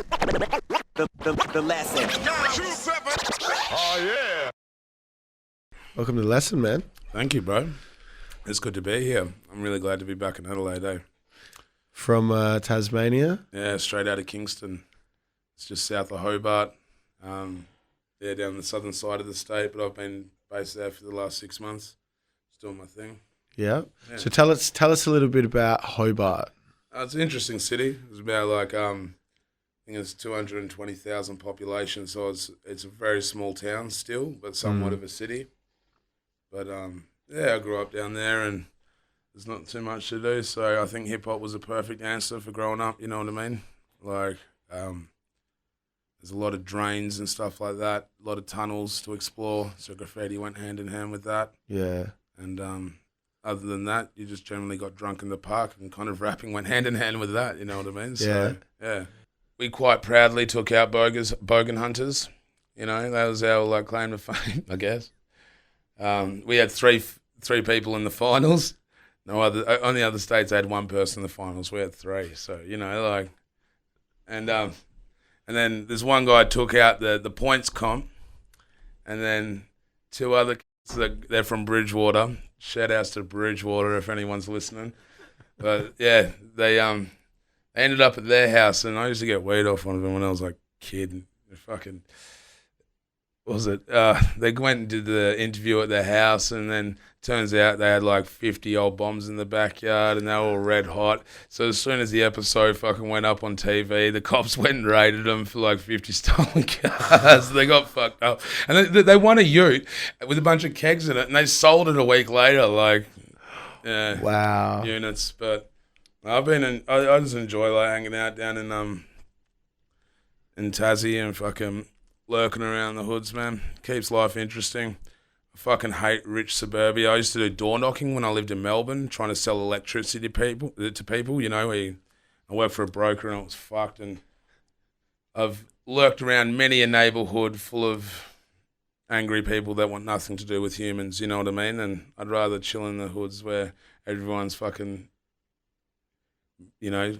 The lesson. Oh, yeah. Welcome to the lesson, man. Thank you, bro. It's good to be here. I'm really glad to be back in Adelaide, eh? From Tasmania? Yeah, straight out of Kingston. It's just south of Hobart. Yeah, down the southern side of the state, but I've been based there for the last 6 months. Just doing my thing. Yeah. Yeah. So tell us a little bit about Hobart. It's an interesting city. It's about like, I think it's 220,000 population, so it's a very small town still, but somewhat of a city. But yeah, I grew up down there and there's not too much to do, so I think hip-hop was a perfect answer for growing up, you know what I mean? Like, there's a lot of drains and stuff like that, a lot of tunnels to explore, so graffiti went hand in hand with that. Yeah. And other than that, you just generally got drunk in the park, and kind of rapping went hand in hand with that, you know what I mean? So, yeah. We quite proudly took out bogan hunters, you know, that was our like claim to fame, I guess. We had three people in the finals. No other on the other states, they had one person in the finals. We had three, so you know, like, and then there's one guy took out the points comp, and then two other kids they're from Bridgewater. Shout outs to Bridgewater if anyone's listening. But yeah, they ended up at their house, and I used to get weed off one of them when I was like a kid. Fucking. What was it? They went and did the interview at their house, and then turns out they had like 50 old bombs in the backyard, and they were all red hot. So as soon as the episode fucking went up on TV, the cops went and raided them for like 50 stolen cars. They got fucked up, and they won a ute with a bunch of kegs in it, and they sold it a week later. Like, yeah, wow, units. But I just enjoy like hanging out down in Tassie and fucking lurking around the hoods, man. Keeps life interesting. I fucking hate rich suburbia. I used to do door knocking when I lived in Melbourne, trying to sell electricity to people, you know. I worked for a broker and it was fucked. And I've lurked around many a neighbourhood full of angry people that want nothing to do with humans, you know what I mean? And I'd rather chill in the hoods where everyone's fucking, you know,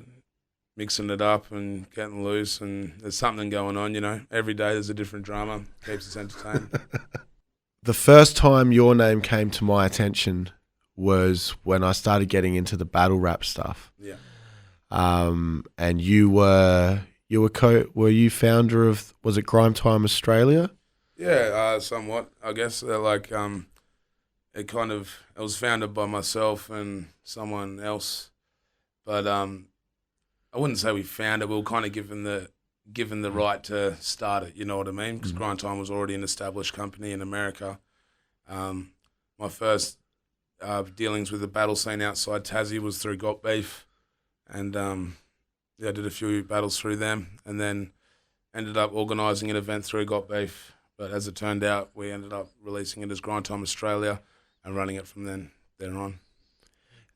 mixing it up and getting loose, and there's something going on, you know. Every day there's a different drama. Keeps us entertained. The first time your name came to my attention was when I started getting into the battle rap stuff. Yeah. And were you founder of, was it Grime Time Australia? Yeah, somewhat. I guess like it was founded by myself and someone else, but I wouldn't say we found it. We were kind of given the right to start it, you know what I mean? Because Grind Time was already an established company in America. My first dealings with the battle scene outside Tassie was through Got Beef, and I did a few battles through them, and then ended up organising an event through Got Beef. But as it turned out, we ended up releasing it as Grind Time Australia and running it from then on.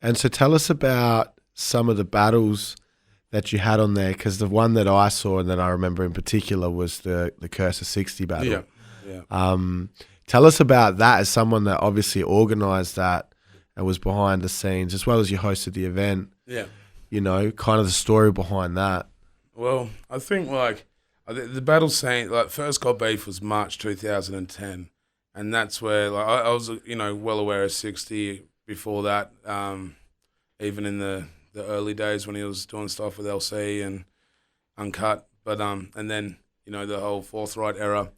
And so tell us about some of the battles that you had on there, because the one that I saw and that I remember in particular was the Kerser 60 battle. Yeah. Tell us about that as someone that obviously organised that and was behind the scenes, as well as you hosted the event. Yeah. You know, kind of the story behind that. Well, I think like the battle scene, like first Got Beef was March 2010, and that's where like I was, you know, well aware of 60 before that, even in the early days when he was doing stuff with LC and Uncut, but and then, you know, the whole Forthright era,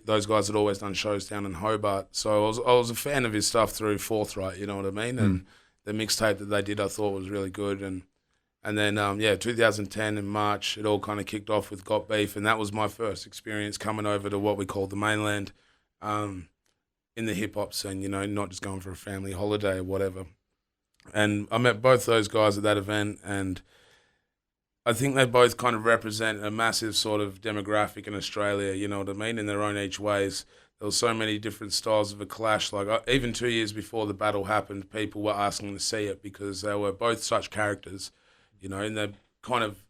those guys had always done shows down in Hobart, so I was a fan of his stuff through Forthright, you know what I mean? And the mixtape that they did I thought was really good, and then 2010 in March it all kind of kicked off with Got Beef, and that was my first experience coming over to what we call the mainland, in the hip hop scene, you know, not just going for a family holiday or whatever. And I met both those guys at that event, and I think they both kind of represent a massive sort of demographic in Australia, you know what I mean, in their own each ways. There were so many different styles of a clash. Like even 2 years before the battle happened, people were asking to see it because they were both such characters, you know, and they're kind of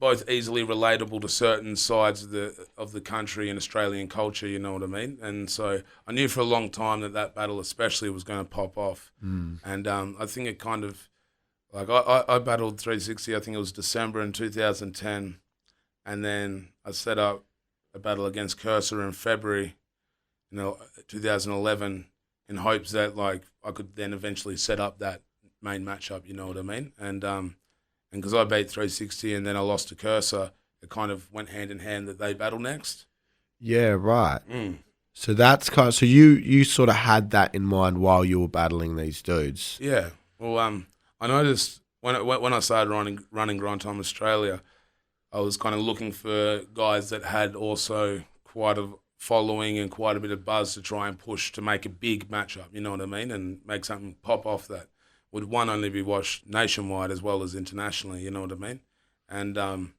both easily relatable to certain sides of the country and Australian culture, you know what I mean? And so I knew for a long time that battle especially was going to pop off. And I think it kind of Like I battled 360. I think it was December in 2010, and then I set up a battle against Kerser in February, 2011, in hopes that like I could then eventually set up that main matchup. You know what I mean? And because I beat 360 and then I lost to Kerser, it kind of went hand in hand that they battle next. Yeah, right. So that's kind of, so you sort of had that in mind while you were battling these dudes. Yeah. Well, I noticed when I started running Grind Time Australia, I was kind of looking for guys that had also quite a following and quite a bit of buzz to try and push to make a big matchup. You know what I mean? And make something pop off that would one only be watched nationwide as well as internationally. You know what I mean? And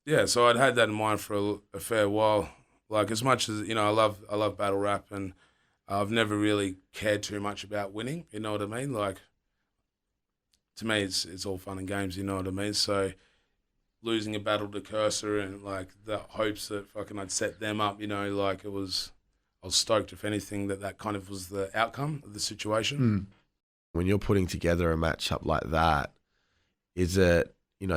yeah, so I'd had that in mind for a fair while. Like as much as I love battle rap, and I've never really cared too much about winning. You know what I mean? Like to me, it's all fun and games. You know what I mean? So losing a battle to Kerser and like the hopes that fucking I'd set them up. Like I was stoked if anything that kind of was the outcome of the situation. When you're putting together a matchup like that, is it?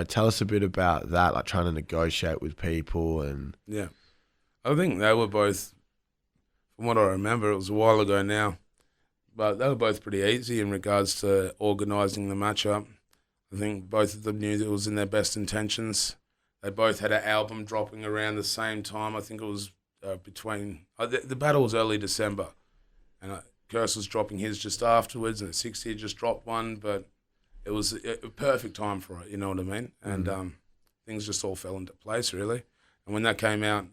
Tell us a bit about that, like trying to negotiate with people and. Yeah. I think they were both, from what I remember, it was a while ago now, but they were both pretty easy in regards to organising the matchup. I think both of them knew that it was in their best intentions. They both had an album dropping around the same time. I think it was between... the battle was early December, and Kerser was dropping his just afterwards, and at 60 he just dropped one, but it was a perfect time for it, you know what I mean? And things just all fell into place, really. And when that came out,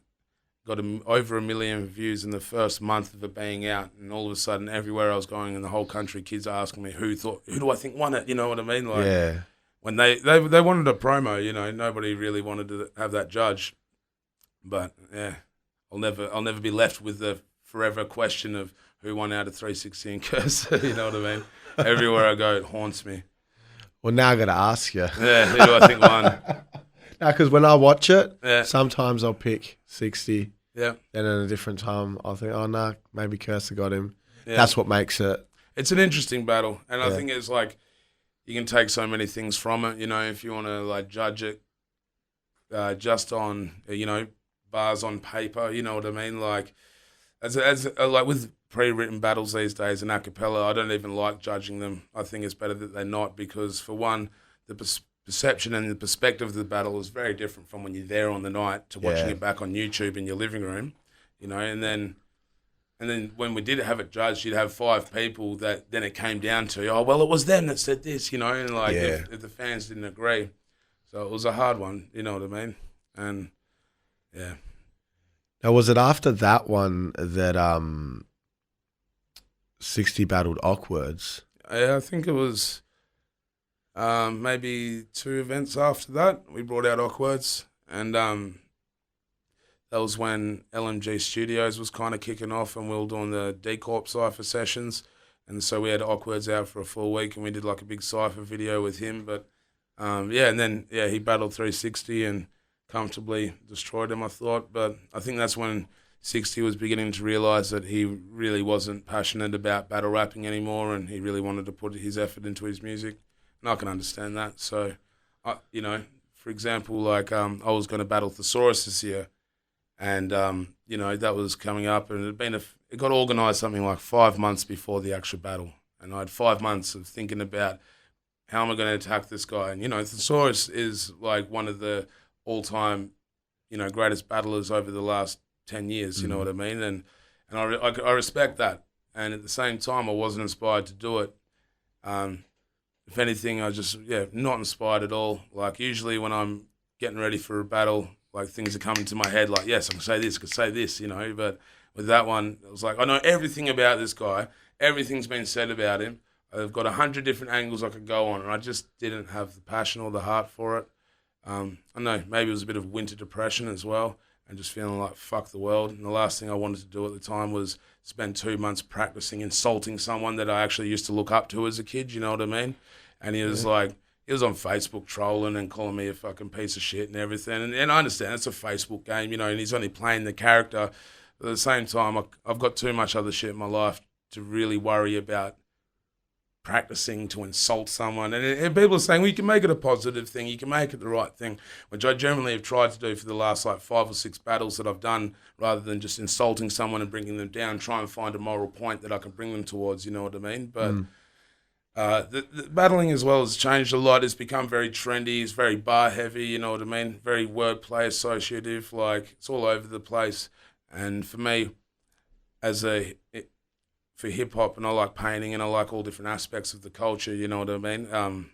got over 1 million views in the first month of it being out, and all of a sudden, everywhere I was going in the whole country, kids are asking me who do I think won it? You know what I mean? Like, yeah. When they wanted a promo, nobody really wanted to have that judge. But yeah, I'll never be left with the forever question of who won out of 360 and Kerser. You know what I mean? Everywhere I go, it haunts me. Well, now I got to ask you. Yeah, who do I think won? No, because when I watch it, Yeah. sometimes I'll pick 60. Yeah. Then at a different time, I'll think, oh, no, maybe Kerser got him. Yeah. That's what makes it. It's an interesting battle. And I think it's like you can take so many things from it, if you want to like judge it just on, bars on paper, you know what I mean? Like, as like with pre-written battles these days in a cappella, I don't even like judging them. I think it's better that they're not because, for one, the perception and the perspective of the battle is very different from when you're there on the night to watching it back on YouTube in your living room, and then when we did have it judged, you'd have 5 people that then it came down to, oh, well, it was them that said this, and like if the fans didn't agree. So it was a hard one, you know what I mean? And yeah. Now, was it after that one that 60 battled Awkwards? Yeah, I think it was maybe 2 events after that. We brought out Awkwards, and that was when LMG Studios was kind of kicking off, and we were doing the D-Corp Cypher sessions. And so we had Awkwards out for a full week, and we did like a big Cypher video with him. But and then he battled 360 and comfortably destroyed him, I thought. But I think that's when 60 was beginning to realise that he really wasn't passionate about battle rapping anymore, and he really wanted to put his effort into his music. And I can understand that. So, for example, like I was going to battle Thesaurus this year, and that was coming up, and it got organised something like 5 months before the actual battle, and I had 5 months of thinking about how am I going to attack this guy. And Thesaurus is like one of the all-time, greatest battlers over the last 10 years. You know what I mean? And I respect that, and at the same time, I wasn't inspired to do it. If anything, I just not inspired at all. Like usually when I'm getting ready for a battle, like things are coming to my head, like, yes, I can say this, but with that one, it was like, I know everything about this guy. Everything's been said about him. I've got 100 different angles I could go on, and I just didn't have the passion or the heart for it. I know, maybe it was a bit of winter depression as well, and just feeling like, fuck the world. And the last thing I wanted to do at the time was spend 2 months practicing insulting someone that I actually used to look up to as a kid, you know what I mean? And he was like, he was on Facebook trolling and calling me a fucking piece of shit and everything. And I understand it's a Facebook game, and he's only playing the character. But at the same time, I've got too much other shit in my life to really worry about practicing to insult someone. And people are saying, well, you can make it a positive thing, you can make it the right thing, which I generally have tried to do for the last like 5 or 6 battles that I've done, rather than just insulting someone and bringing them down, try and find a moral point that I can bring them towards, you know what I mean? But the battling as well has changed a lot. It's become very trendy. It's very bar heavy, you know what I mean? Very wordplay associative. Like, it's all over the place. And for me, for hip hop, and I like painting and I like all different aspects of the culture, you know what I mean?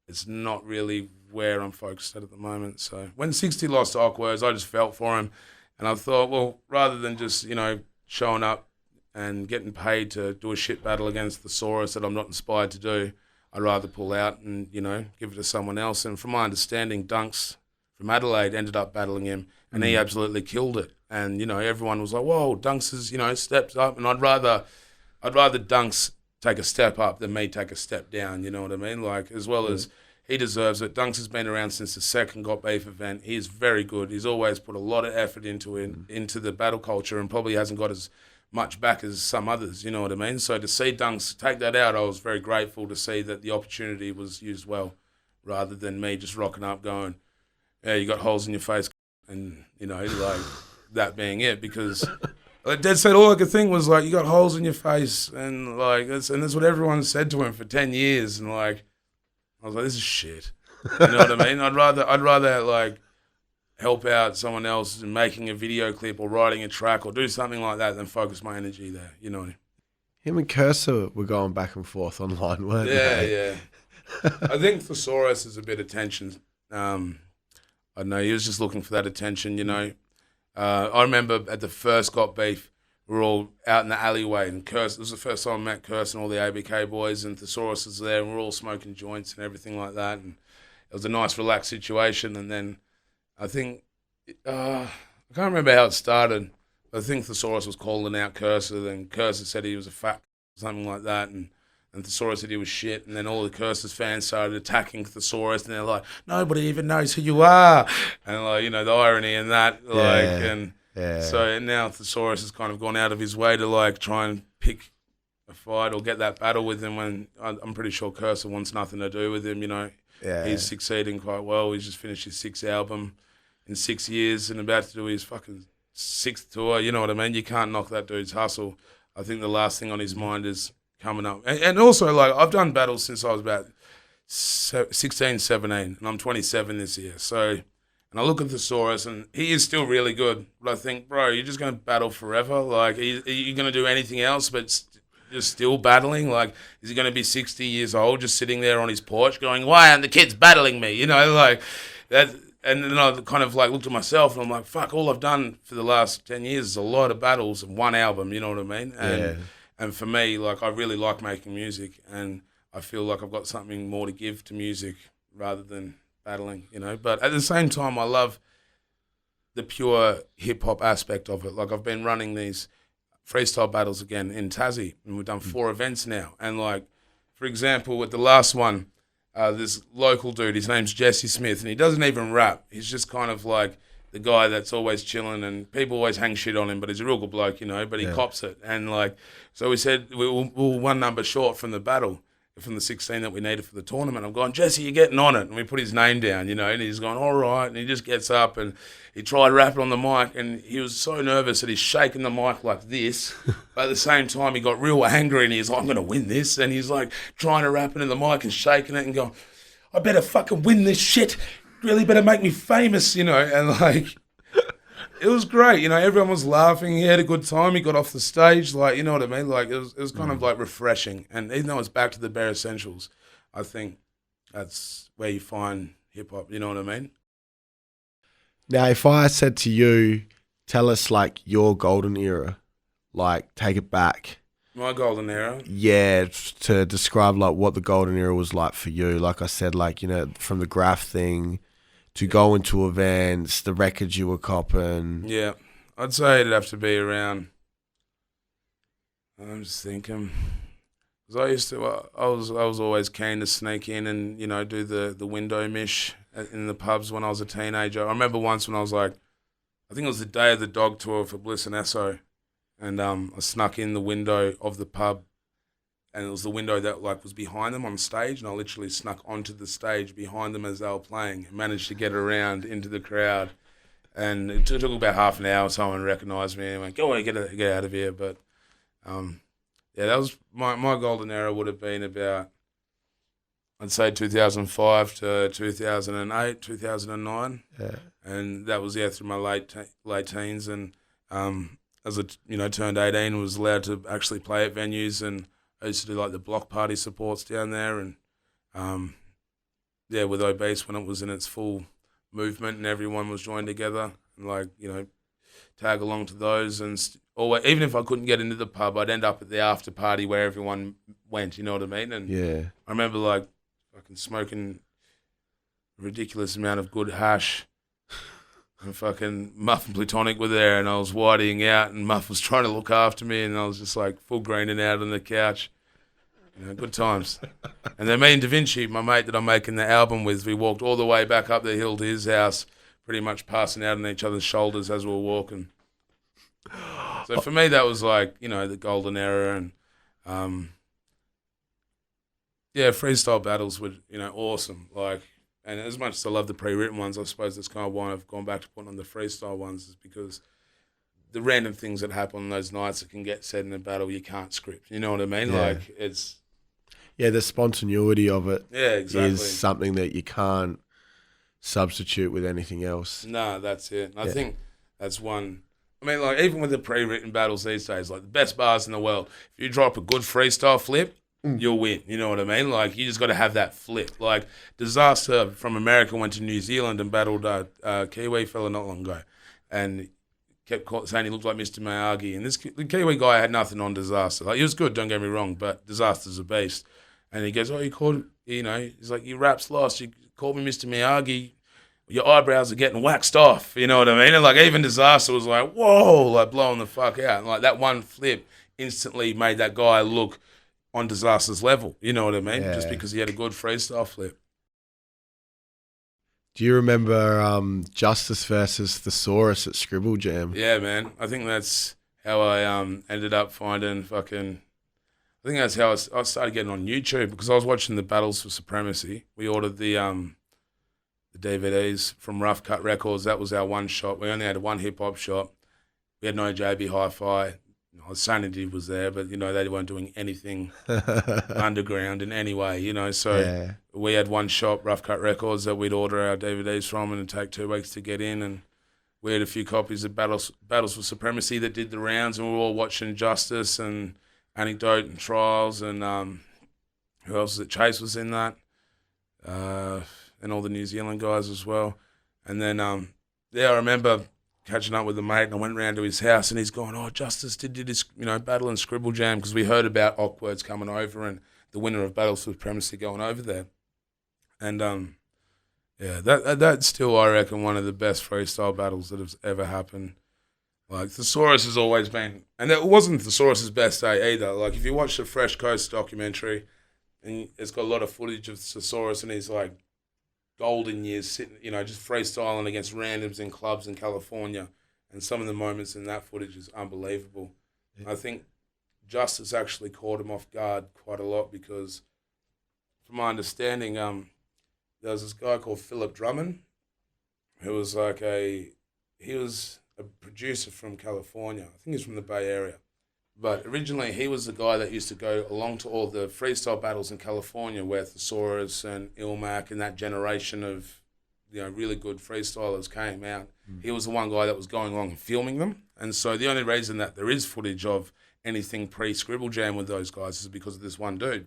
It's not really where I'm focused at the moment. So when 60 lost to Awkward, I just felt for him. And I thought, well, rather than just, you know, showing up and getting paid to do a shit battle against Thesaurus that I'm not inspired to do, I'd rather pull out and, you know, give it to someone else. And from my understanding, Dunks from Adelaide ended up battling him, and he absolutely killed it. And, you know, everyone was like, whoa, Dunks has, you know, stepped up. And I'd rather Dunks take a step up than me take a step down, you know what I mean? Like, as well as he deserves it. Dunks has been around since the second Got Beef event. He is very good. He's always put a lot of effort into the battle culture, and probably hasn't got as much back as some others, you know what I mean? So to see Dunks take that out, I was very grateful to see that the opportunity was used well, rather than me just rocking up going, yeah, you got holes in your face, and, you know, like that being it, because Dead said all I could think was, like, you got holes in your face, and, like, that's what everyone said to him for 10 years, and, like, I was like, this is shit. You know what I mean? I'd rather like help out someone else in making a video clip or writing a track or do something like that than focus my energy there, you know. Him and Kerser were going back and forth online, weren't they? Yeah. I think Thesaurus is a bit of tension. I don't know, he was just looking for that attention, you know. I remember at the first Got Beef, we were all out in the alleyway, and Kerser, it was the first time I met Kerser and all the ABK boys, and Thesaurus was there, and we were all smoking joints and everything like that, and it was a nice, relaxed situation. And then I think, I can't remember how it started. I think Thesaurus was calling out Kerser, then Kerser said he was a fat, something like that, and Thesaurus said he was shit, and then all the Kerser's fans started attacking Thesaurus, and they're like, nobody even knows who you are, and, like, you know, the irony in that, like, so now Thesaurus has kind of gone out of his way to, like, try and pick a fight or get that battle with him, when I'm pretty sure Kerser wants nothing to do with him, you know. Yeah. He's succeeding quite well. He's just finished his 6th album in 6 years and about to do his fucking 6th tour, you know what I mean? You can't knock that dude's hustle. I think the last thing on his mind is coming up. And also, like, I've done battles since I was about 16, 17, and I'm 27 this year. So, and I look at Thesaurus, and he is still really good. But I think, bro, you're just going to battle forever? Like, are you going to do anything else but just still battling? Like, is he going to be 60 years old just sitting there on his porch going, why aren't the kids battling me? You know, like, that. And then I kind of, like, looked at myself, and I'm like, fuck, all I've done for the last 10 years is a lot of battles and one album, you know what I mean? And for me, like, I really like making music, and I feel like I've got something more to give to music rather than battling, you know. But at the same time, I love the pure hip-hop aspect of it. Like, I've been running these freestyle battles again in Tassie, and we've done 4 events now. And, like, for example, with the last one, this local dude, his name's Jesse Smith, and he doesn't even rap. He's just kind of like the guy that's always chilling, and people always hang shit on him, but he's a real good bloke, you know, but he cops it. And, like, so we said we were 1 number short from the battle, from the 16 that we needed for the tournament. I'm going, Jesse, you're getting on it. And we put his name down, you know, and he's going, all right. And he just gets up, and he tried rapping on the mic, and he was so nervous that he's shaking the mic like this. But at the same time, he got real angry, and he's like, I'm going to win this. And he's like trying to rap into the mic and shaking it and going, I better fucking win this shit. Really better make me famous, you know. And, like, it was great, you know. Everyone was laughing. He had a good time. He got off the stage, like, you know what I mean. Like, it was kind of like refreshing. And even though it's back to the bare essentials, I think that's where you find hip hop. You know what I mean? Now, if I said to you, tell us, like, your golden era, like, take it back. My golden era? Yeah, to describe, like, what the golden era was like for you. Like I said, like, you know, from the graph thing to going to events, the records you were copping. Yeah, I'd say it'd have to be around, I'm just thinking, because I was always keen to sneak in and, you know, do the window mish in the pubs when I was a teenager. I remember once when I was like, I think it was the day of the dog tour for Bliss and Esso, and I snuck in the window of the pub, and it was the window that like was behind them on stage, and I literally snuck onto the stage behind them as they were playing and managed to get around into the crowd. And it took about half an hour. Someone recognised me and went, "Go on, get out of here." But yeah, that was my golden era. Would have been about, I'd say, 2005 to 2008, 2009. Yeah. And that was through my late teens. And as I turned 18, was allowed to actually play at venues, and I used to do like the block party supports down there, and with Obese when it was in its full movement and everyone was joined together, and tag along to those, and even if I couldn't get into the pub, I'd end up at the after party where everyone went. You know what I mean? And Yeah. I remember like fucking smoking a ridiculous amount of good hash. And fucking Muff and Plutonic were there, and I was whiting out, and Muff was trying to look after me, and I was just like full graining out on the couch. Good times. And then me and Da Vinci, my mate that I'm making the album with, we walked all the way back up the hill to his house, pretty much passing out on each other's shoulders as we were walking. So for me, that was like, the golden era, and freestyle battles were, awesome. Like, and as much as I love the pre-written ones, I suppose that's kind of why I've gone back to putting on the freestyle ones, is because the random things that happen on those nights that can get said in a battle, you can't script. You know what I mean? Yeah. Like, it's... Yeah, the spontaneity of it exactly. is something that you can't substitute with anything else. No, that's it. I think that's one... I mean, like, even with the pre-written battles these days, like, the best bars in the world, if you drop a good freestyle flip, you'll win. You know what I mean? Like, you just got to have that flip. Like, Disaster from America went to New Zealand and battled a Kiwi fella not long ago, and kept saying he looked like Mr. Miyagi. And the Kiwi guy had nothing on Disaster. Like, he was good, don't get me wrong, but Disaster's a beast. And he goes, "Oh, you called, he's like, your rap's lost. You called me Mr. Miyagi. Your eyebrows are getting waxed off." You know what I mean? And like, even Disaster was like, whoa, like blowing the fuck out. And like, that one flip instantly made that guy look on Disaster's level. You know what I mean? Yeah. Just because he had a good freestyle flip. Do you remember Justice versus Thesaurus at Scribble Jam? Yeah, man. I think that's how I ended up finding fucking... I think that's how I started getting on YouTube, because I was watching the Battles for Supremacy. We ordered the DVDs from Rough Cut Records. That was our one shop. We only had one hip-hop shop. We had no JB Hi-Fi. Sanity was there, but, they weren't doing anything underground in any way, So we had one shop, Rough Cut Records, that we'd order our DVDs from, and it'd take 2 weeks to get in. And we had a few copies of Battles for Supremacy that did the rounds, and we were all watching Justice and Anecdote and Trials, and who else was it? Chase was in that, and all the New Zealand guys as well. And then, I remember catching up with a mate, and I went round to his house, and he's going, "Oh, Justice did this, battle and Scribble Jam," because we heard about Awkward's coming over and the winner of Battles for Supremacy going over there. And that's still, I reckon, one of the best freestyle battles that has ever happened. Like, Thesaurus has always been, and it wasn't Thesaurus's best day either. Like, if you watch the Fresh Coast documentary, and it's got a lot of footage of Thesaurus and his like golden years sitting, just freestyling against randoms in clubs in California, and some of the moments in that footage is unbelievable. Yeah. I think Justice actually caught him off guard quite a lot, because, from my understanding, there was this guy called Philip Drummond, who was he was a producer from California. I think he's from the Bay Area. But originally he was the guy that used to go along to all the freestyle battles in California, where Thesaurus and Ilmac and that generation of really good freestylers came out. He was the one guy that was going along and filming them. And so the only reason that there is footage of anything pre-Scribble Jam with those guys is because of this one dude.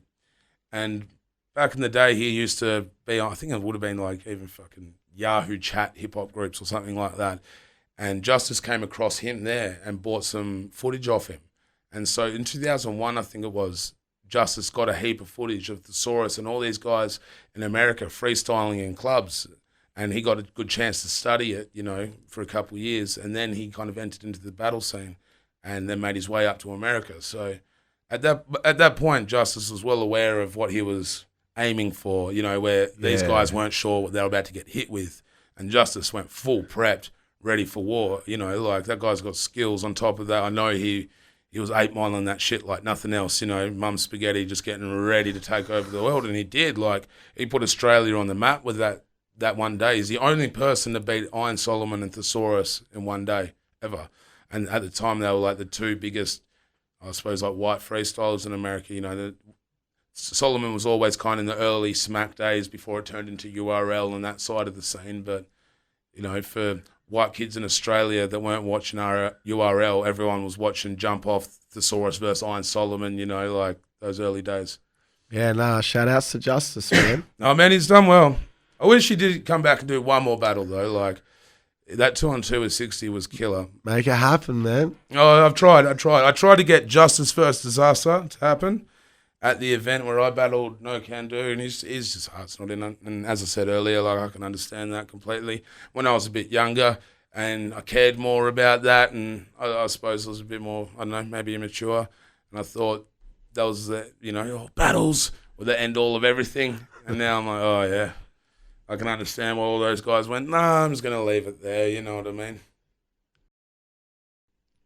And back in the day, he used to be, I think it would have been like even fucking Yahoo chat hip-hop groups or something like that. And Justice came across him there and bought some footage off him. And so in 2001, I think it was, Justice got a heap of footage of Thesaurus and all these guys in America freestyling in clubs. And he got a good chance to study it, for a couple of years. And then he kind of entered into the battle scene and then made his way up to America. So at that point, Justice was well aware of what he was aiming for, where these guys weren't sure what they were about to get hit with. And Justice went full prepped, ready for war. Like, that guy's got skills on top of that. I know he he was 8 Miling that shit like nothing else, you know, Mum Spaghetti just getting ready to take over the world. And he did. Like, he put Australia on the map with that one day. He's the only person to beat Iron Solomon and Thesaurus in one day, ever. And at the time, they were like the two biggest, I suppose, like white freestylers in America. You know, Solomon was always kind of in the early smack days before it turned into URL and that side of the scene. But, you know, for white kids in Australia that weren't watching our URL, everyone was watching Jump Off Thesaurus versus Iron Solomon, you know, like those early days. Yeah, nah, shout outs to Justice, man. Oh, man, he's done well. I wish he did come back and do one more battle, though. Like, that 2-on-2 with 60 was killer. Make it happen, man. Oh, I tried to get Justice First Disaster to happen at the event where I battled No Can Do, and his just heart's not in it. And as I said earlier, like, I can understand that completely. When I was a bit younger and I cared more about that, and I suppose I was a bit more, I don't know, maybe immature, and I thought that was the, you know, battles were the end all of everything. And now I'm like, oh yeah, I can understand why all those guys went, nah, I'm just going to leave it there, you know what I mean?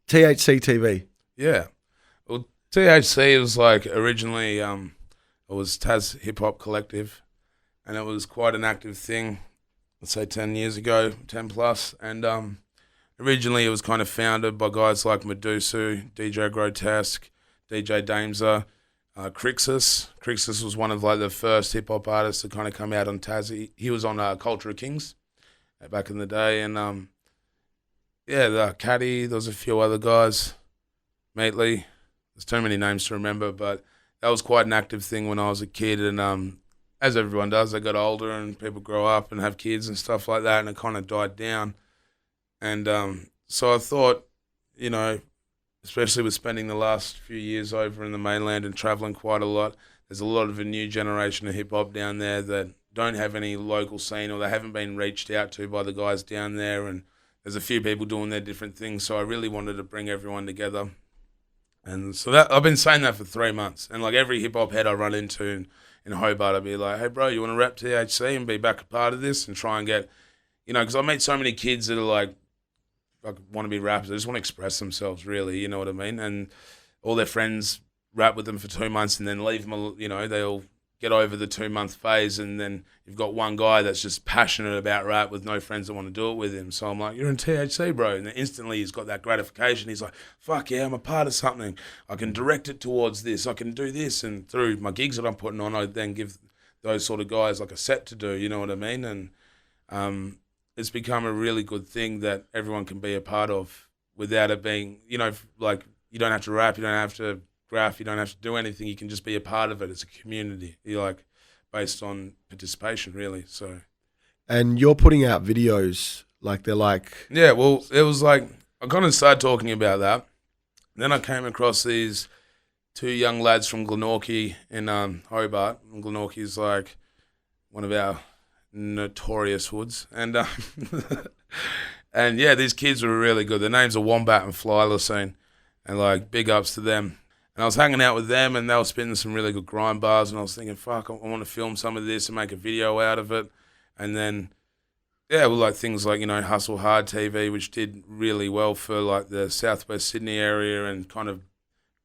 THC TV. Yeah. Well, THC was like originally, it was Taz Hip Hop Collective, and it was quite an active thing, let's say 10 years ago, 10 plus. And originally it was kind of founded by guys like Medusu, DJ Grotesque, DJ Dameser, Crixus. Crixus was one of like the first hip hop artists to kind of come out on Taz. He was on Culture of Kings back in the day. And yeah, the Caddy, there was a few other guys, Mately. There's too many names to remember, but that was quite an active thing when I was a kid. And as everyone does, they got older and people grow up and have kids and stuff like that, and it kind of died down. And so I thought, you know, especially with spending the last few years over in the mainland and traveling quite a lot, there's a lot of a new generation of hip-hop down there that don't have any local scene, or they haven't been reached out to by the guys down there, and there's a few people doing their different things, so I really wanted to bring everyone together. And so that I've been saying that for 3 months, and like every hip-hop head I run into in Hobart, I'll be like, hey bro, you want to rap THC and be back a part of this and try and get, you know, because I meet so many kids that are like want to be rappers, they just want to express themselves, really, you know what I mean? And all their friends rap with them for 2 months and then leave them, you know, they'll get over the 2 month phase, and then you've got one guy that's just passionate about rap with no friends that want to do it with him. So I'm like, you're in THC, bro. And then instantly he's got that gratification. He's like, fuck yeah, I'm a part of something. I can direct it towards this. I can do this. And through my gigs that I'm putting on, I then give those sort of guys like a set to do, you know what I mean? And it's become a really good thing that everyone can be a part of without it being, you know, like you don't have to rap, you don't have to graph, you don't have to do anything. You can just be a part of it. It's a community. You're like based on participation, really. So, and you're putting out videos like they're like, yeah. Well, it was like I kind of started talking about that. Then I came across these two young lads from Glenorchy in Hobart. And Glenorchy is like one of our notorious hoods, and and yeah, these kids were really good. Their names are Wombat and Flylacine, and like big ups to them. And I was hanging out with them, and they were spitting some really good grind bars, and I was thinking, fuck, I want to film some of this and make a video out of it. And then yeah, well, like things like, you know, Hustle Hard TV, which did really well for like the Southwest Sydney area and kind of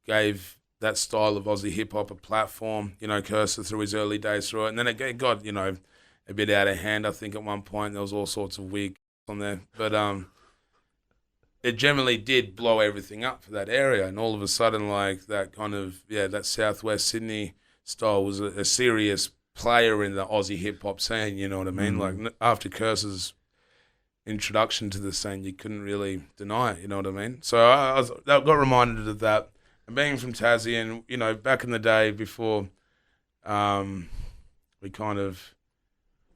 gave that style of Aussie hip hop a platform. You know, Kerser through his early days through it, and then it got, you know, a bit out of hand. I think at one point there was all sorts of weird on there, but it generally did blow everything up for that area, and all of a sudden, like that kind of that Southwest Sydney style was a serious player in the Aussie hip hop scene. You know what I mean? Like after Kerser's introduction to the scene, you couldn't really deny it. You know what I mean? So I got reminded of that, and being from Tassie, and you know, back in the day before we kind of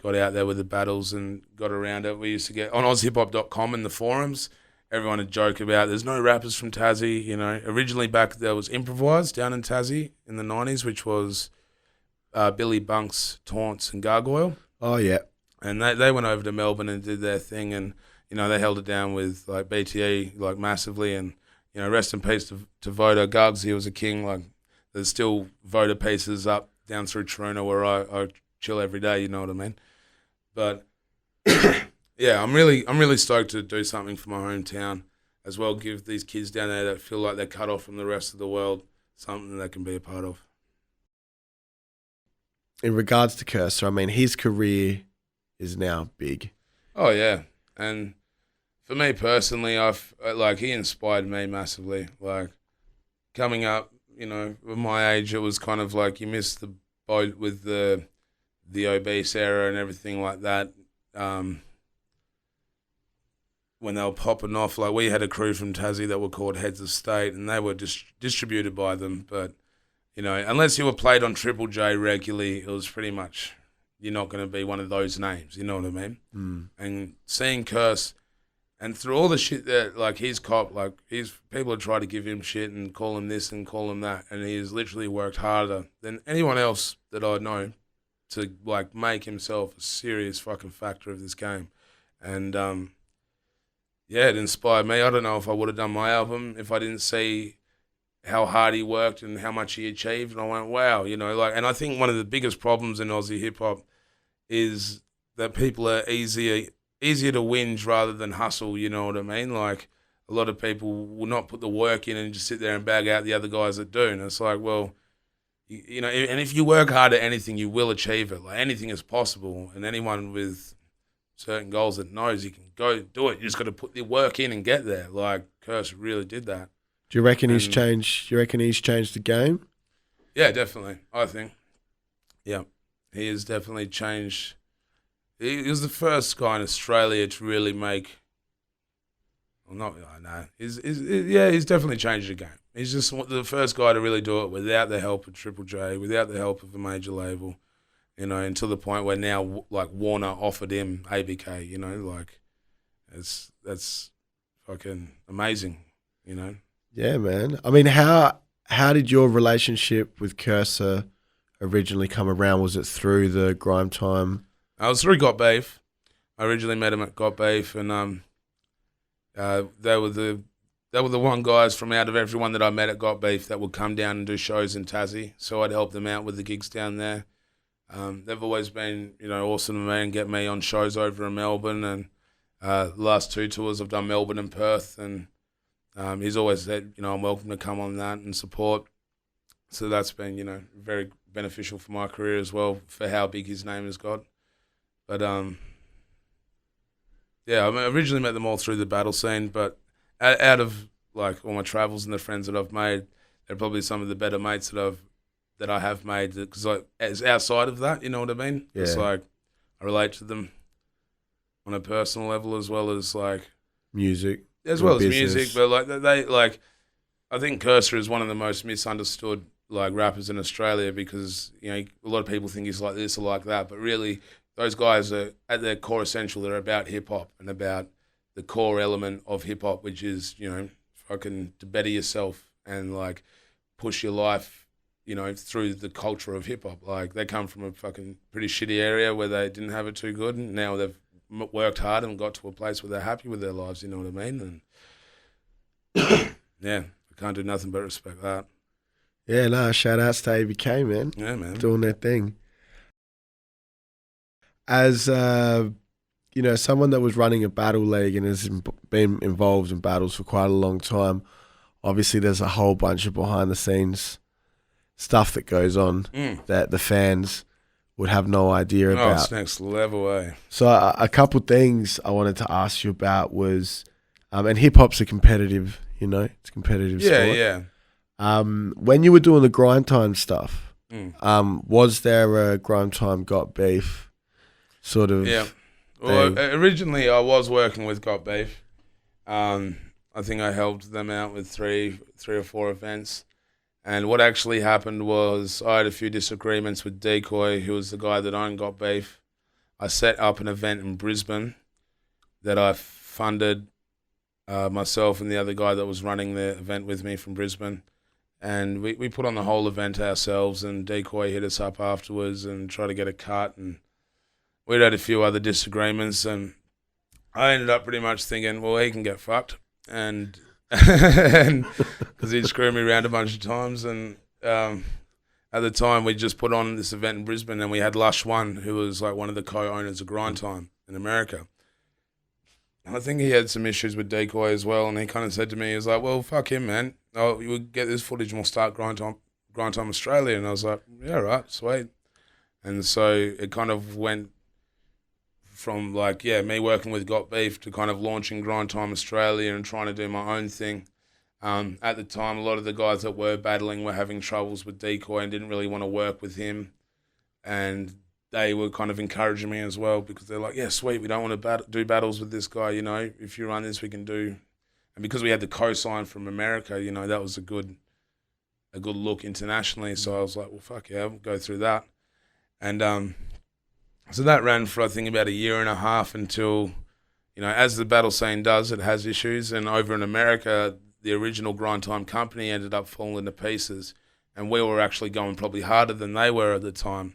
got out there with the battles and got around it. We used to get on AusHipHop.com in the forums. Everyone would joke about there's no rappers from Tassie. You know, originally back there was Improvise down in Tassie in the 90s, which was Billy Bunks, Taunts, and Gargoyle. oh yeah, And they went over to Melbourne and did their thing, and you know, they held it down with like BTE like massively, and you know, rest in peace to Voda Gugs. He was a king. Like there's still Voda pieces up down through Toronto where I chill every day. You know what I mean? But yeah, I'm really stoked to do something for my hometown, as well give these kids down there that feel like they're cut off from the rest of the world something they can be a part of. In regards to Kerser, I mean, his career is now big. Oh yeah, and for me personally, he inspired me massively. Like coming up, at my age, it was kind of like you missed the boat with the obese era and everything like that. When they were popping off, like we had a crew from Tassie that were called Heads of State, and they were distributed by them. But unless you were played on Triple J regularly, it was pretty much you're not going to be one of those names. You know what I mean? Mm. And seeing Curse, and through all the shit that he's copped, people have tried to give him shit and call him this and call him that, and he's literally worked harder than anyone else that I know to make himself a serious fucking factor of this game. And it inspired me. I don't know if I would have done my album if I didn't see how hard he worked and how much he achieved. And I went, wow, and I think one of the biggest problems in Aussie hip hop is that people are easier to whinge rather than hustle, you know what I mean? Like, a lot of people will not put the work in and just sit there and bag out the other guys that do. And it's like, well, and if you work hard at anything, you will achieve it. Like, anything is possible. And anyone with certain goals that knows you can go do it. You just got to put the work in and get there. Like, Kerser really did that. Do you reckon he's changed? Do you reckon he's changed the game? Yeah, definitely. I think. Yeah, he has definitely changed. He was the first guy in Australia to really make. Well, not I know. He's definitely changed the game. He's just the first guy to really do it without the help of Triple J, without the help of a major label. Until the point where now, Warner offered him ABK. That's fucking amazing. Yeah, man. I mean, how did your relationship with Kerser originally come around? Was it through the Grime Time? I was through Got Beef. I originally met him at Got Beef, and they were the one guys from out of everyone that I met at Got Beef that would come down and do shows in Tassie. So I'd help them out with the gigs down there. They've always been, awesome to me and get me on shows over in Melbourne. And the last 2 tours I've done Melbourne and Perth, and he's always said, I'm welcome to come on that and support. So that's been, very beneficial for my career as well, for how big his name has got. But I originally met them all through the battle scene, but out of all my travels and the friends that I've made, they're probably some of the better mates that I have made, because as outside of that, you know what I mean? Yeah. It's I relate to them on a personal level as well as music. As well as music, but they I think Kerser is one of the most misunderstood rappers in Australia, because a lot of people think he's like this or like that, but really those guys are at their core essential. They're about hip hop and about the core element of hip hop, which is fucking to better yourself and push your life through the culture of hip hop. They come from a fucking pretty shitty area where they didn't have it too good, and now they've worked hard and got to a place where they're happy with their lives, you know what I mean? And yeah, I can't do nothing but respect that. Yeah, no, shout outs to ABK, man. Yeah, man. Doing their thing. As, someone that was running a battle league and has been involved in battles for quite a long time, obviously there's a whole bunch of behind the scenes stuff that goes on that the fans would have no idea about. Oh, it's next level, eh? So a couple things I wanted to ask you about was, and hip hop's a competitive, it's a competitive sport. Yeah. When you were doing the Grime Time stuff, was there a Grime Time Got Beef sort of? Yeah. Well, originally I was working with Got Beef. I think I helped them out with three or four events. And what actually happened was I had a few disagreements with Decoy, who was the guy that owned Got Beef. I set up an event in Brisbane that I funded myself and the other guy that was running the event with me from Brisbane. And we put on the whole event ourselves, and Decoy hit us up afterwards and tried to get a cut. And we'd had a few other disagreements, and I ended up pretty much thinking, well, he can get fucked. And because he'd screwed me around a bunch of times, and at the time we just put on this event in Brisbane, and we had Lush One, who was one of the co-owners of Grind Time in America, I think he had some issues with Decoy as well, and he kind of said to me, he was like, well, fuck him, man. Oh, we'll get this footage and we'll start Grind Time Australia. And I was like, yeah, right, sweet. And so it kind of went from like, me working with Got Beef to kind of launching Grind Time Australia and trying to do my own thing. At the time, a lot of the guys that were battling were having troubles with Decoy and didn't really want to work with him. And they were kind of encouraging me as well because they're like, yeah, sweet, we don't want to do battles with this guy, you know. If you run this, we can do. And because we had the cosign from America, you know, that was a good look internationally. So I was like, well, fuck yeah, I'll go through that. And so that ran for, I think, about a year and a half until, you know, as the battle scene does, it has issues. And over in America, the original Grind Time company ended up falling to pieces. And we were actually going probably harder than they were at the time.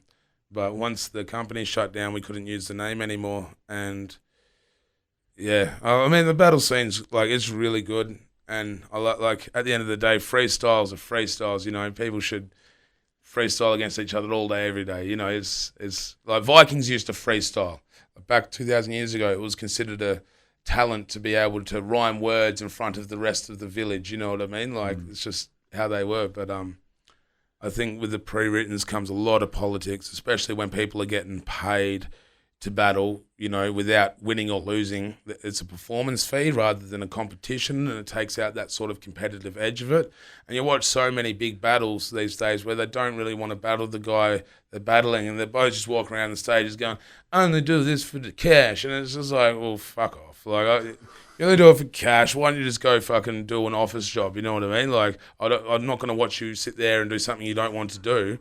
But once the company shut down, we couldn't use the name anymore. And yeah, I mean, the battle scene's like, it's really good. And I like at the end of the day, freestyles are freestyles. You know, people should freestyle against each other all day, every day. You know, it's like Vikings used to freestyle. Back 2,000 years ago, it was considered a talent to be able to rhyme words in front of the rest of the village. You know what I mean? Like, it's just how they were. But I think with the pre-writtens comes a lot of politics, especially when people are getting paid to battle, you know, without winning or losing. It's a performance fee rather than a competition, and it takes out that sort of competitive edge of it. And you watch so many big battles these days where they don't really want to battle the guy they're battling, and they both just walk around the stages going, I only do this for the cash. And it's just like, well, fuck off. Like, you only do it for cash. Why don't you just go fucking do an office job? You know what I mean? Like, I'm not going to watch you sit there and do something you don't want to do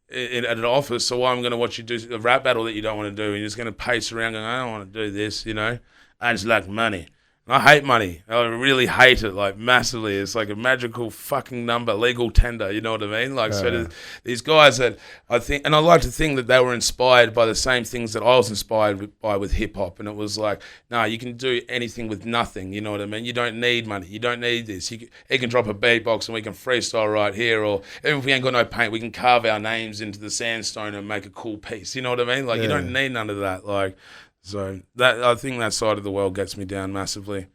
at an office. So why am I going to watch you do a rap battle that you don't want to do? And you're just going to pace around going, I don't want to do this, you know? I just like money. I hate money. I really hate it, like, massively. It's like a magical fucking number, legal tender, you know what I mean? Like, so these guys that I think, and I like to think that they were inspired by the same things that I was inspired by with hip-hop. And it was like, no, you can do anything with nothing, you know what I mean? You don't need money. You don't need this. He can drop a beatbox and we can freestyle right here. Or even if we ain't got no paint, we can carve our names into the sandstone and make a cool piece. You know what I mean? Like, you don't need none of that. Like, so that, I think that side of the world gets me down massively.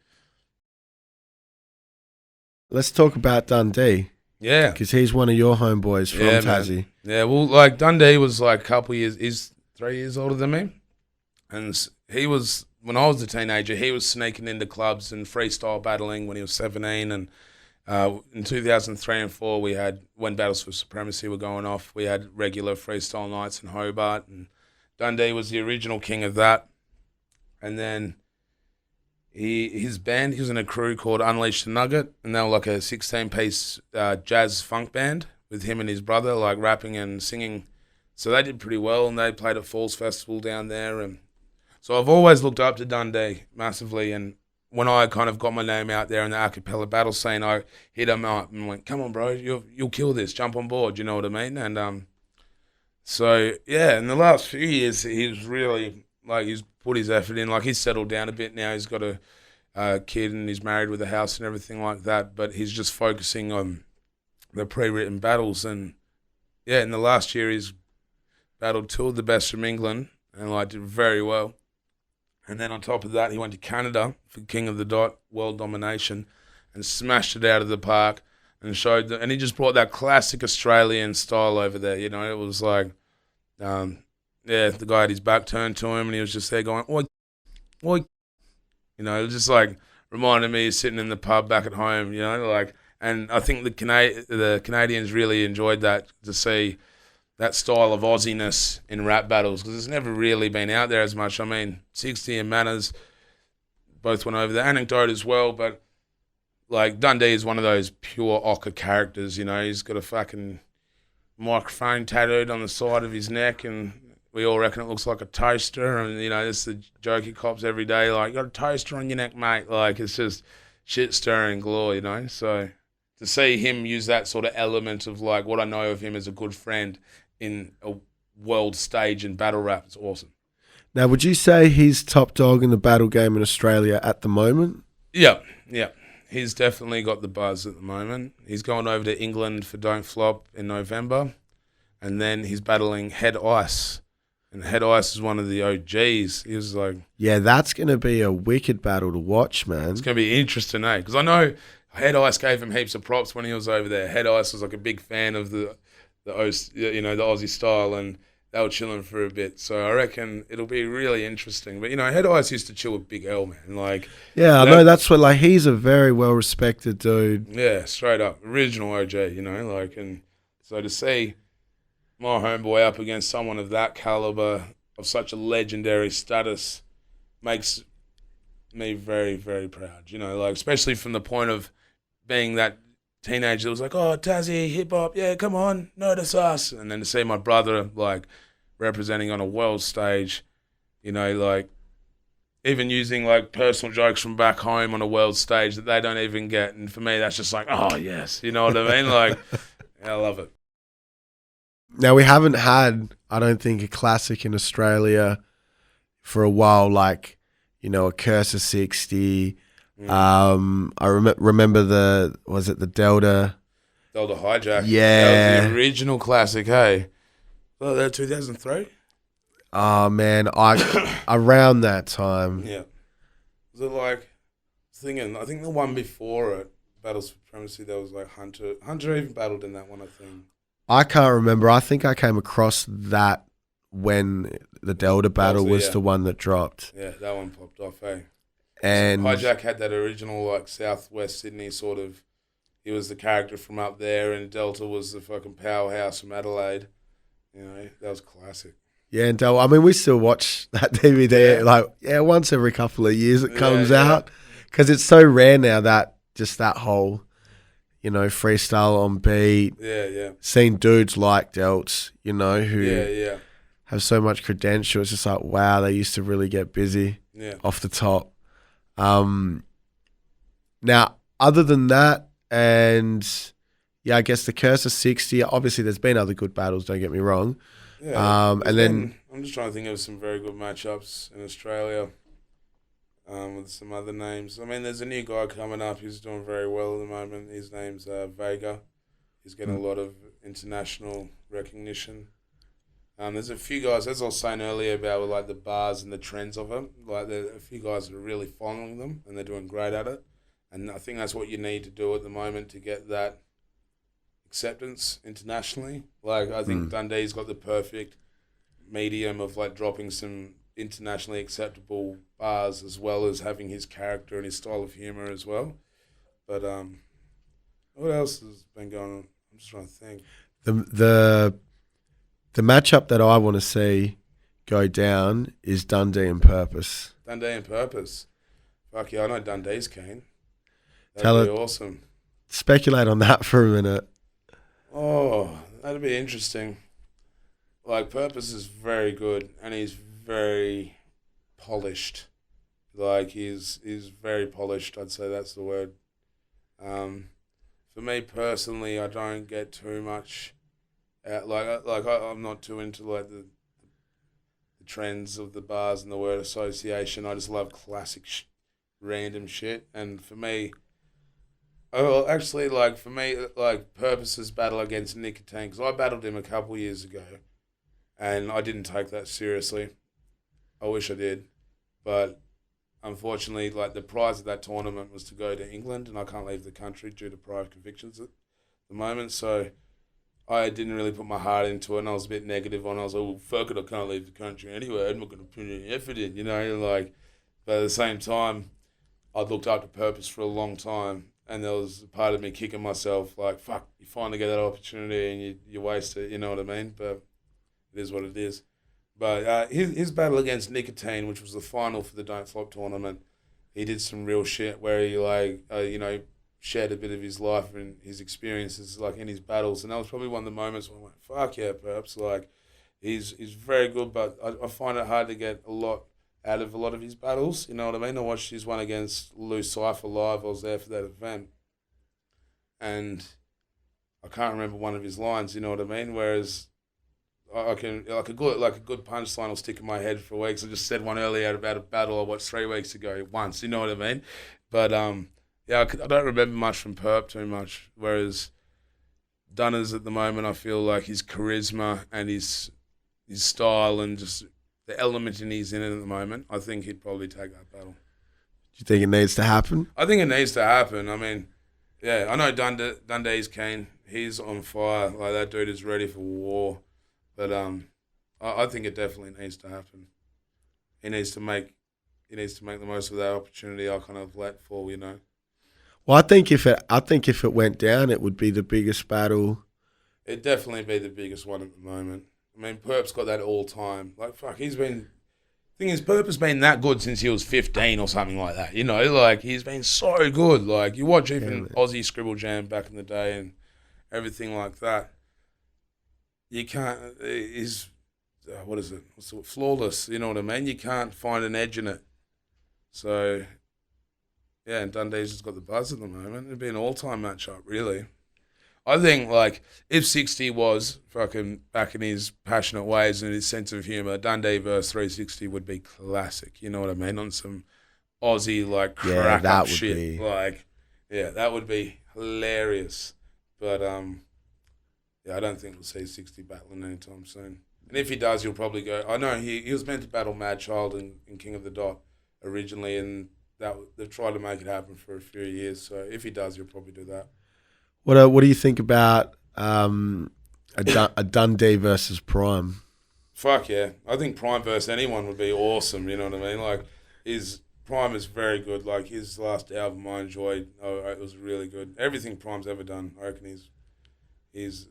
Let's talk about Dundee. Yeah. Because he's one of your homeboys from Tassie. Man. Yeah, well, like, Dundee was like a couple years, he's 3 years older than me. And he was, when I was a teenager, he was sneaking into clubs and freestyle battling when he was 17. And in 2003 and 4, we had, when Battles for Supremacy were going off, we had regular freestyle nights in Hobart. And Dundee was the original king of that. And then his band, he was in a crew called Unleash the Nugget, and they were like a 16-piece jazz funk band with him and his brother, like rapping and singing. So they did pretty well, and they played at Falls Festival down there. And so I've always looked up to Dundee massively, and when I kind of got my name out there in the a cappella battle scene, I hit him up and went, come on, bro, you'll kill this, jump on board, you know what I mean? And so, yeah, in the last few years, he's really, like, he's put his effort in. Like, he's settled down a bit now. He's got a kid and he's married with a house and everything like that. But he's just focusing on the pre-written battles. And, yeah, in the last year, he's battled two of the best from England and, like, did very well. And then on top of that, he went to Canada for King of the Dot, World Domination, and smashed it out of the park and showed and he just brought that classic Australian style over there. You know, it was like, yeah, the guy had his back turned to him and he was just there going, oi, oi. You know, it was just like reminded me of sitting in the pub back at home, you know, like, and I think the Canadians really enjoyed that, to see that style of Aussiness in rap battles, because it's never really been out there as much. I mean, 60 and Manners both went over the anecdote as well, but like Dundee is one of those pure ochre characters, you know. He's got a fucking microphone tattooed on the side of his neck, and we all reckon it looks like a toaster. And, you know, it's the joke he cops every day, like, you got a toaster on your neck, mate. Like, it's just shit stirring galore, you know. So to see him use that sort of element of, like, what I know of him as a good friend in a world stage in battle rap, it's awesome. Now, would you say he's top dog in the battle game in Australia at the moment? Yeah. He's definitely got the buzz at the moment. He's going over to England for Don't Flop in November, and then he's battling Head Ice And Head Ice is one of the OGs. He was like... Yeah, that's going to be a wicked battle to watch, man. It's going to be interesting, eh? Because I know Head Ice gave him heaps of props when he was over there. Head Ice was like a big fan of the Aussie style, and they were chilling for a bit. So I reckon it'll be really interesting. But, Head Ice used to chill with Big L, man. Like, yeah, I know that's what, like, he's a very well-respected dude. Yeah, straight up. Original OG, and so to see my homeboy up against someone of that caliber, of such a legendary status, makes me very, very proud. Especially from the point of being that teenager that was like, oh, Tassie, hip-hop, yeah, come on, notice us. And then to see my brother, like, representing on a world stage, even using, like, personal jokes from back home on a world stage that they don't even get. And for me, that's just like, oh, yes, you know what I mean? Like, I love it. Now, we haven't had, I don't think, a classic in Australia for a while, like, a Kerser 60. I remember the Delta? Delta Hijack. Yeah. That was the original classic, hey? Well, that 2003? Oh, man, around that time. Yeah. Was it like, I think the one before it, Battles for Supremacy, there was like Hunter. Hunter even battled in that one, I think. I can't remember. I think I came across that when the Delta battle was the one that dropped. Yeah, that one popped off, eh? And so Hijack had that original, like, Southwest Sydney sort of, he was the character from up there, and Delta was the fucking powerhouse from Adelaide. That was classic. Yeah, and Delta, I mean, we still watch that DVD, once every couple of years it comes out, because it's so rare now that whole, freestyle on beat. Yeah. Seeing dudes like Delts, who Yeah. have so much credential. It's just like, wow, they used to really get busy off the top. Now, other than that, and I guess the Kerser 60, obviously there's been other good battles, don't get me wrong. Yeah, and then I'm just trying to think of some very good matchups in Australia with some other names. I mean, there's a new guy coming up who's doing very well at the moment. His name's Vega. He's getting a lot of international recognition. There's a few guys, as I was saying earlier about like the bars and the trends of them, like there are a few guys that are really following them and they're doing great at it. And I think that's what you need to do at the moment to get that acceptance internationally. Like, I think Dundee's got the perfect medium of like dropping some internationally acceptable bars as well as having his character and his style of humor as well. But what else has been going on? I'm just trying to think. The matchup that I want to see go down is Dundee and Purpose. Dundee and Purpose. Fuck yeah, I know Dundee's keen. That'd be awesome. Speculate on that for a minute. Oh, that'd be interesting. Like, Purpose is very good and he's very polished. Like, he's very polished, I'd say that's the word. For me personally, I don't get too much... I'm not too into like the trends of the bars and the word association. I just love classic random shit. And for me, Purpose's battle against Nicotine, because I battled him a couple years ago, and I didn't take that seriously. I wish I did, but unfortunately, like, the prize of that tournament was to go to England, and I can't leave the country due to prior convictions at the moment. So I didn't really put my heart into it, and I was a bit negative on it. I was like, well, fuck it, I can't leave the country anyway. I'm not going to put any effort in, But at the same time, I'd looked up to Purpose for a long time, and there was a part of me kicking myself, like, fuck, you finally get that opportunity and you waste it, you know what I mean? But it is what it is. But his battle against Nicotine, which was the final for the Don't Flop tournament, he did some real shit where he, shared a bit of his life and his experiences, like, in his battles. And that was probably one of the moments when I went, fuck yeah, Perps. Like, he's very good, but I find it hard to get a lot out of a lot of his battles, you know what I mean? I watched his one against Lou Cypher live. I was there for that event. And I can't remember one of his lines, you know what I mean? Whereas I can, like a good punchline will stick in my head for weeks. I just said one earlier about a battle I watched 3 weeks ago once, you know what I mean? But, I don't remember much from Perp too much, whereas Dunners at the moment, I feel like his charisma and his his style and just the element he's in it at the moment, I think he'd probably take that battle. Do you think it needs to happen? I think it needs to happen. I mean, yeah, I know Dundee's keen. He's on fire. Like, that dude is ready for war. But I think it definitely needs to happen. He needs to make the most of that opportunity I kind of let fall, you know. Well, I think if it went down, it would be the biggest battle. It'd definitely be the biggest one at the moment. I mean, Perp's got that all time. Like, fuck, Perp has been that good since he was 15 or something like that. You know, like, he's been so good. Like, you watch even Aussie Scribble Jam back in the day and everything like that. You can't, what is it? Flawless, you know what I mean? You can't find an edge in it. So, yeah, and Dundee's just got the buzz at the moment. It'd be an all-time matchup, really. I think, like, if 60 was fucking back in his passionate ways and his sense of humour, Dundee versus 360 would be classic. You know what I mean? On some Aussie, like, crack-up shit. Be... Like, yeah, that would be hilarious. But, yeah, I don't think we'll see 60 battling anytime soon. And if he does, he'll probably go... I know he was meant to battle Mad Child in King of the Dot originally, and they've tried to make it happen for a few years. So if he does, he'll probably do that. What do you think about a Dundee versus Prime? Fuck yeah. I think Prime versus anyone would be awesome, you know what I mean? Like, Prime is very good. Like, his last album I enjoyed. It was really good. Everything Prime's ever done, I reckon he's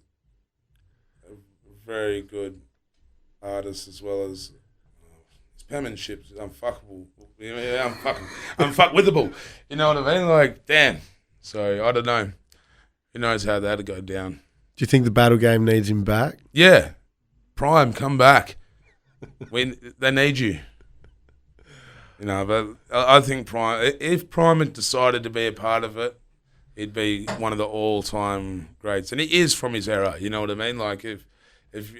a very good artist, as well as his penmanship is unfuckable. Unfuckwithable. You know what I mean? Like, damn. So, I don't know. Who knows how that'd go down? Do you think the battle game needs him back? Yeah. Prime, come back. They need you. You know, but I think if Prime had decided to be a part of it, he'd be one of the all-time greats. And he is from his era, you know what I mean? Like, if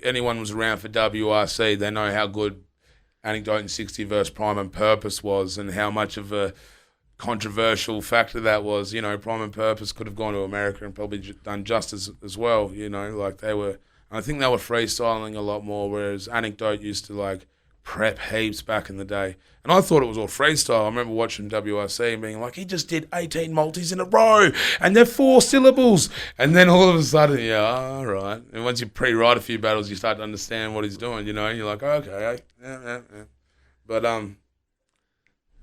anyone was around for WRC, they know how good Anecdote and 60 versus Prime and Purpose was, and how much of a controversial factor that was. You know, Prime and Purpose could have gone to America and probably done just as well, you know, like I think they were freestyling a lot more, whereas Anecdote used to, like, prep heaps back in the day. And I thought it was all freestyle. I remember watching WRC and being like, he just did 18 multis in a row and they're 4 syllables. And then all of a sudden, yeah, all right. And once you pre-write a few battles, you start to understand what he's doing, you know, and you're like, okay, yeah. But,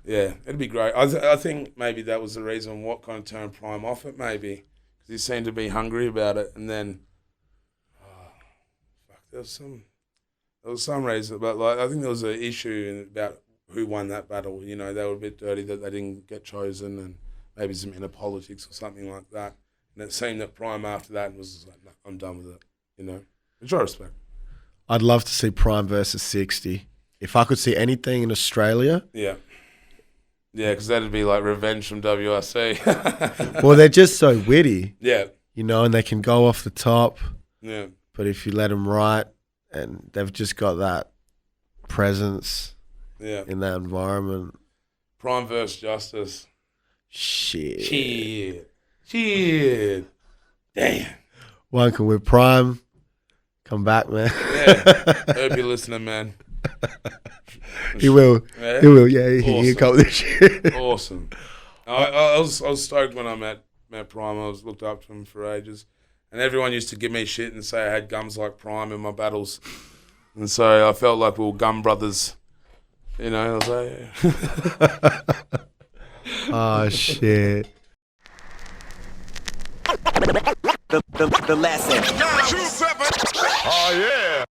yeah, it'd be great. I think maybe that was the reason what kind of turned Prime off it, maybe, because he seemed to be hungry about it. And then, there was some reason, but, like, I think there was an issue about who won that battle. You know, they were a bit dirty that they didn't get chosen, and maybe some inner politics or something like that. And it seemed that Prime after that was just like, no, I'm done with it. You know, which I respect. I'd love to see Prime versus 60. If I could see anything in Australia. Yeah. Yeah, because that'd be like Revenge from WRC. Well, they're just so witty. Yeah. You know, and they can go off the top. Yeah. But if you let them write, and they've just got that presence in that environment. Prime versus Justice. Shit. Damn. One can with Prime. Come back, man. Yeah. Hope you're listening, man. He will. Yeah? He will, yeah. He'll come this shit. Awesome. I was stoked when I met Prime. I was looked up to him for ages. And everyone used to give me shit and say I had gums like Prime in my battles. And so I felt like we were gum brothers. You know, I was like... Oh, shit. The lesson. Oh, yeah.